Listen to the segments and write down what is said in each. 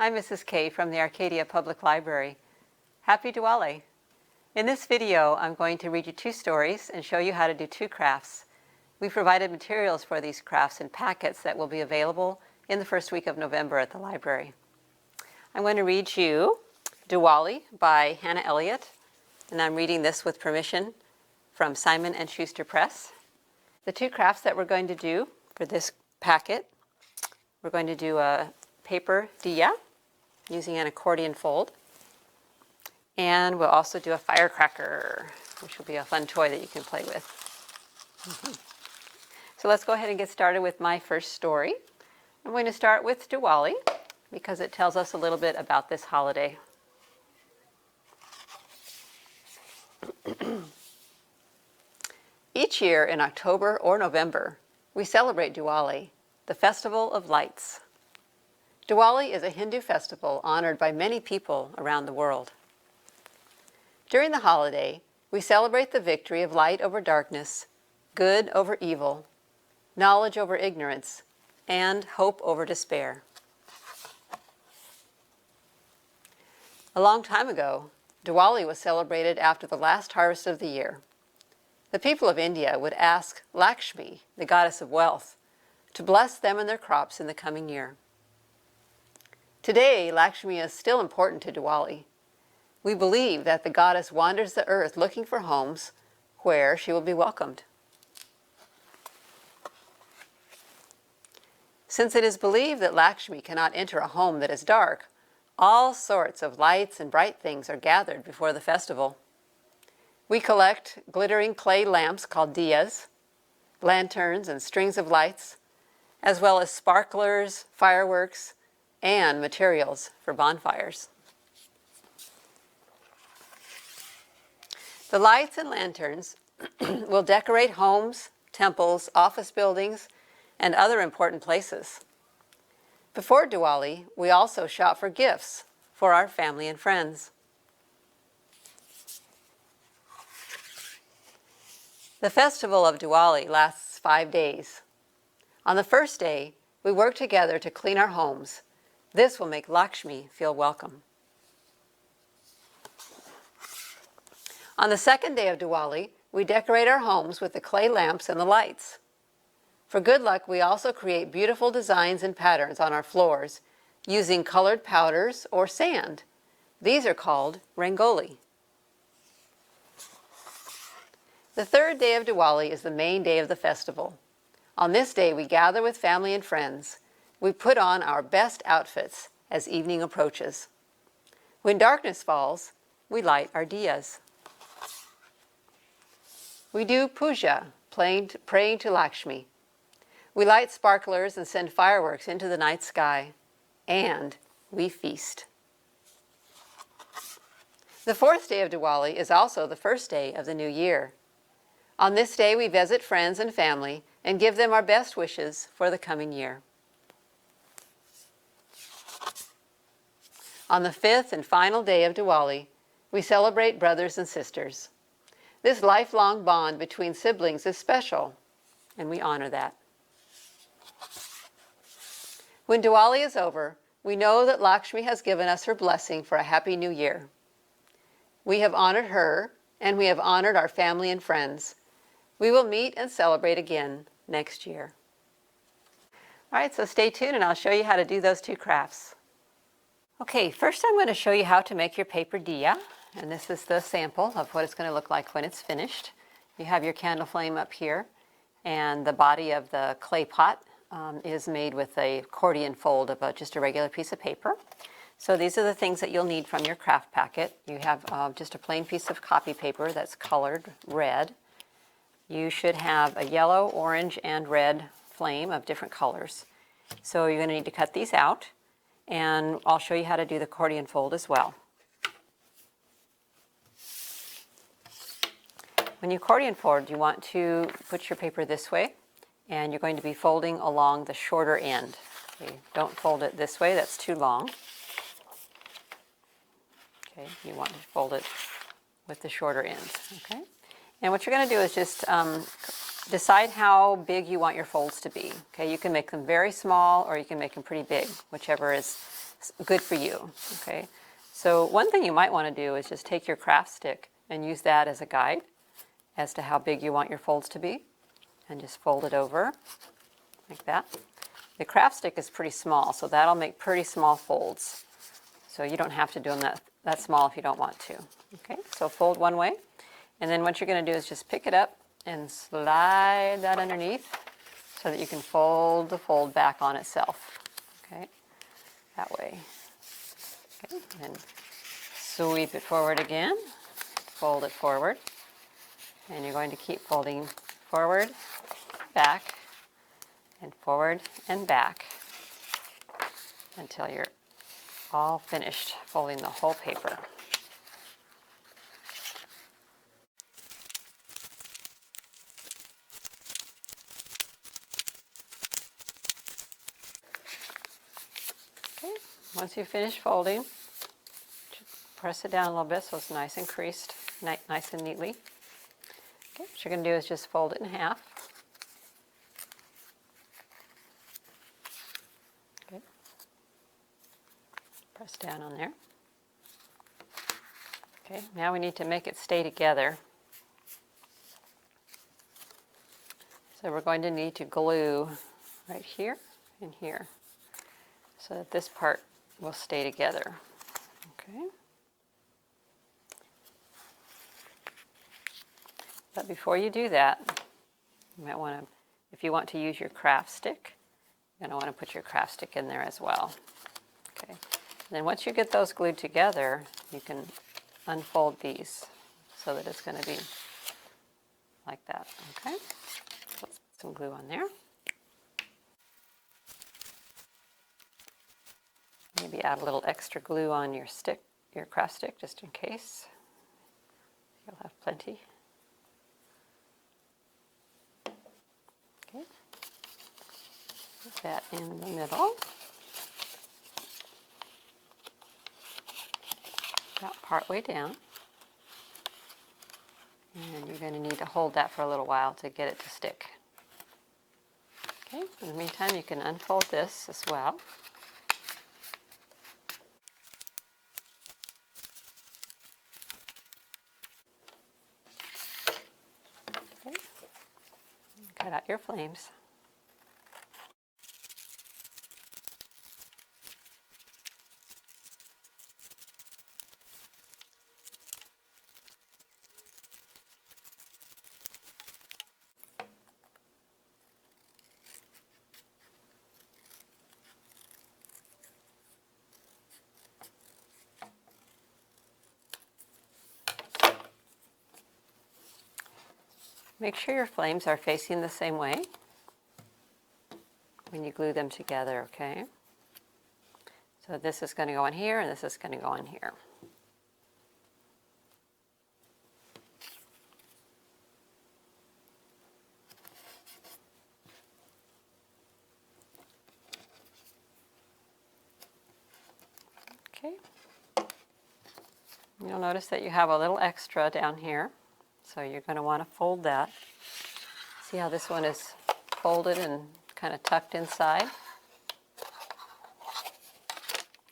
I'm Mrs. K from the Arcadia Public Library. Happy Diwali! In this video, I'm going to read you two stories and show you how to do two crafts. We provided materials for these crafts in packets that will be available in the first week of November at the library. I'm going to read you Diwali by Hannah Elliott, and I'm reading this with permission from Simon & Schuster Press. The two crafts that we're going to do for this packet, we're going to do a paper Diya using an accordion fold, and we'll also do a firecracker, which will be a fun toy that you can play with. So let's go ahead and get started with my first story. I'm going to start with Diwali because it tells us a little bit about this holiday. Each year in October or November, we celebrate Diwali, the Festival of Lights. Diwali is a Hindu festival honored by many people around the world. During the holiday, we celebrate the victory of light over darkness, good over evil, knowledge over ignorance, and hope over despair. A long time ago, Diwali was celebrated after the last harvest of the year. The people of India would ask Lakshmi, the goddess of wealth, to bless them and their crops in the coming year. Today, Lakshmi is still important to Diwali. We believe that the goddess wanders the earth looking for homes where she will be welcomed. Since it is believed that Lakshmi cannot enter a home that is dark, all sorts of lights and bright things are gathered before the festival. We collect glittering clay lamps called Diyas, lanterns and strings of lights, as well as sparklers, fireworks, and materials for bonfires. The lights and lanterns will decorate homes, temples, office buildings, and other important places. Before Diwali, we also shop for gifts for our family and friends. The festival of Diwali lasts 5 days. On the first day, we work together to clean our homes. This will make Lakshmi feel welcome. On the second day of Diwali, we decorate our homes with the clay lamps and the lights. For good luck, we also create beautiful designs and patterns on our floors using colored powders or sand. These are called rangoli. The third day of Diwali is the main day of the festival. On this day, we gather with family and friends. We put on our best outfits as evening approaches. When darkness falls, we light our diyas. We do puja, praying to Lakshmi. We light sparklers and send fireworks into the night sky, and we feast. The fourth day of Diwali is also the first day of the new year. On this day, we visit friends and family and give them our best wishes for the coming year. On the fifth and final day of Diwali, we celebrate brothers and sisters. This lifelong bond between siblings is special, and we honor that. When Diwali is over, we know that Lakshmi has given us her blessing for a happy new year. We have honored her, and we have honored our family and friends. We will meet and celebrate again next year. All right, so stay tuned and I'll show you how to do those two crafts. Okay, first I'm going to show you how to make your paper Diya, and this is the sample of what it's going to look like when it's finished. You have your candle flame up here, and the body of the clay pot is made with a accordion fold of just a regular piece of paper. So these are the things that you'll need from your craft packet. You have just a plain piece of copy paper that's colored red. You should have a yellow, orange, and red flame of different colors. So you're going to need to cut these out, and I'll show you how to do the accordion fold as well. When you accordion fold, you want to put your paper this way, and you're going to be folding along the shorter end. Okay, don't fold it this way, that's too long. Okay, you want to fold it with the shorter end. Okay, and what you're going to do is just decide how big you want your folds to be. Okay, you can make them very small or you can make them pretty big, whichever is good for you, okay? So one thing you might want to do is just take your craft stick and use that as a guide as to how big you want your folds to be, and just fold it over like that. The craft stick is pretty small, so that'll make pretty small folds. So you don't have to do them that small if you don't want to. Okay, so fold one way, and then what you're going to do is just pick it up and slide that underneath so that you can fold the fold back on itself. Okay, that way. Okay, and sweep it forward again, fold it forward, and you're going to keep folding forward, back, and forward and back until you're all finished folding the whole paper. Okay, once you finish folding, press it down a little bit so it's nice and creased, nice and neatly. Okay, what you're going to do is just fold it in half. Okay. Press down on there. Okay, now we need to make it stay together. So we're going to need to glue right here and here so that this part will stay together. Okay. But before you do that, you might want to, if you want to use your craft stick, you're going to want to put your craft stick in there as well. Okay. And then once you get those glued together, you can unfold these so that it's going to be like that. Okay. So let's put some glue on there. Maybe add a little extra glue on your stick, your craft stick, just in case. You'll have plenty. Okay. Put that in the middle. About part way down. And you're going to need to hold that for a little while to get it to stick. Okay, in the meantime, you can unfold this as well. Okay. Cut out your flames. Make sure your flames are facing the same way when you glue them together, okay? So this is going to go in here and this is going to go in here. Okay. You'll notice that you have a little extra down here. So you're going to want to fold that. See how this one is folded and kind of tucked inside?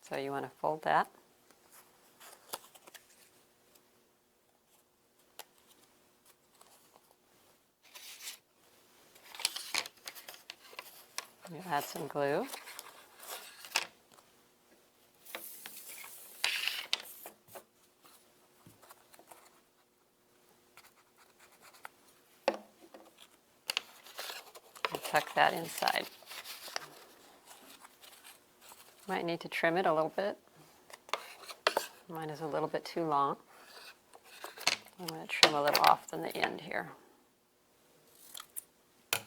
So you want to fold that. You add some glue. Tuck that inside. Might need to trim it a little bit. Mine is a little bit too long. I'm going to trim a little off on the end here. Okay.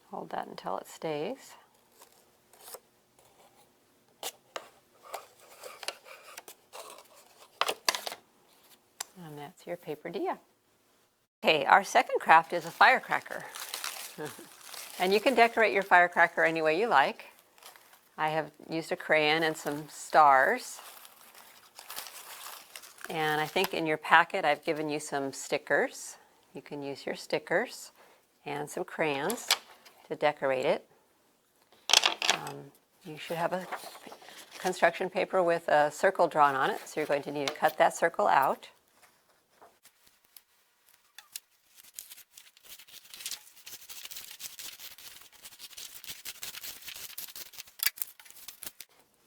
Hold that until it stays. And that's your paper Diya. Okay, our second craft is a firecracker. And you can decorate your firecracker any way you like. I have used a crayon and some stars. And I think in your packet I've given you some stickers. you can use your stickers and some crayons to decorate it. You should have a construction paper with a circle drawn on it, so you're going to need to cut that circle out.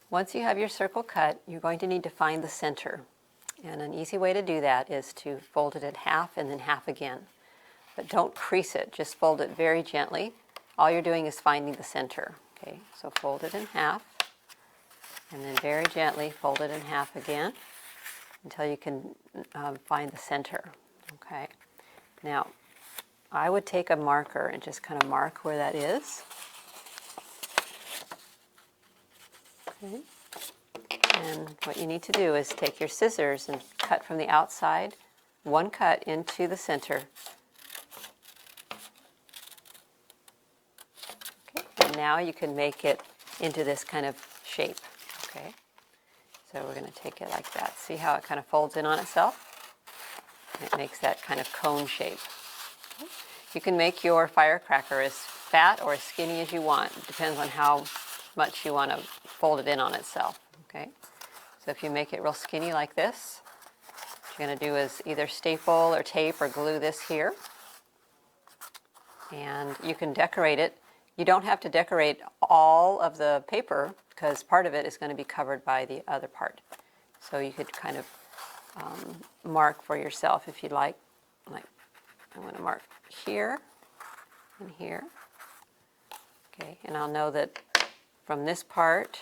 Once you have your circle cut, you're going to need to find the center. And an easy way to do that is to fold it in half and then half again. But don't crease it, just fold it very gently. All you're doing is finding the center. Okay, so fold it in half, and then very gently fold it in half again until you can find the center. Okay, now I would take a marker and just kind of mark where that is. Okay. And what you need to do is take your scissors and cut from the outside, one cut into the center. Okay. And now you can make it into this kind of shape. Okay. So we're going to take it like that. See how it kind of folds in on itself? It makes that kind of cone shape. Okay. You can make your firecracker as fat or as skinny as you want. It depends on how much you want to fold it in on itself. Okay, so if you make it real skinny like this, what you're going to do is either staple or tape or glue this here, and you can decorate it. You don't have to decorate all of the paper because part of it is going to be covered by the other part. So you could kind of mark for yourself if you'd like. Like I'm going to mark here and here. Okay, and I'll know that from this part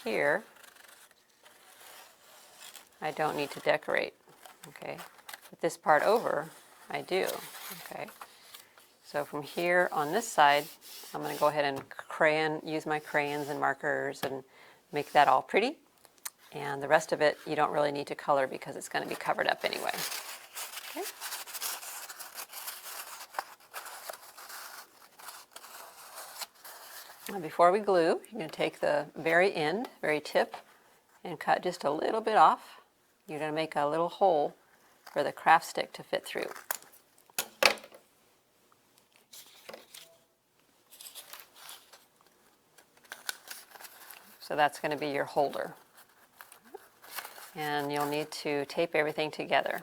here, I don't need to decorate. Okay, but this part over, I do. Okay, so from here on this side, I'm going to go ahead and use my crayons and markers and make that all pretty. And the rest of it, you don't really need to color because it's going to be covered up anyway. Okay. Now before we glue, you're going to take the very end, very tip, and cut just a little bit off. You're going to make a little hole for the craft stick to fit through. So that's going to be your holder. And you'll need to tape everything together.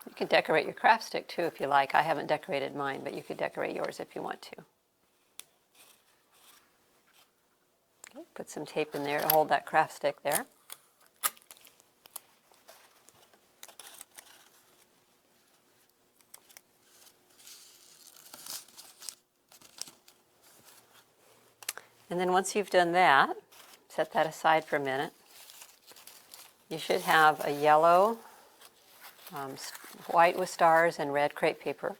You can decorate your craft stick too if you like. I haven't decorated mine, but you could decorate yours if you want to. Okay, put some tape in there to hold that craft stick there. And then once you've done that, set that aside for a minute. You should have a yellow, white with stars and red crepe paper.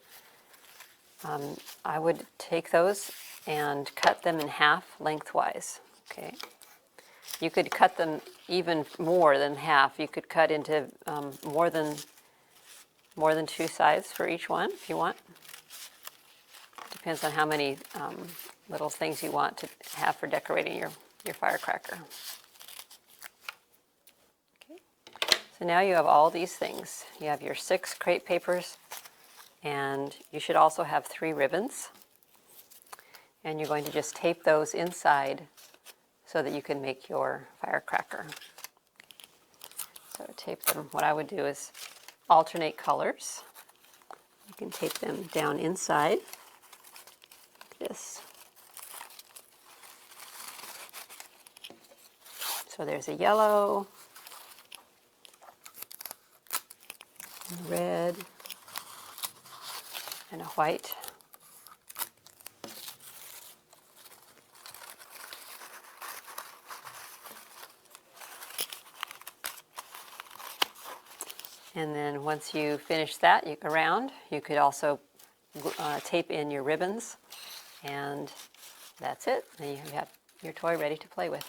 I would take those and cut them in half lengthwise. Okay. You could cut them even more than half. You could cut into more than 2 sides for each one if you want. Depends on how many little things you want to have for decorating your firecracker. Okay. So now you have all these things. You have your 6 crepe papers, and you should also have 3 ribbons. And you're going to just tape those inside so that you can make your firecracker. So tape them. What I would do is alternate colors. You can tape them down inside like this. So there's a yellow, and red, and a white. And then once you finish that around, you could also tape in your ribbons, and that's it. And you have your toy ready to play with.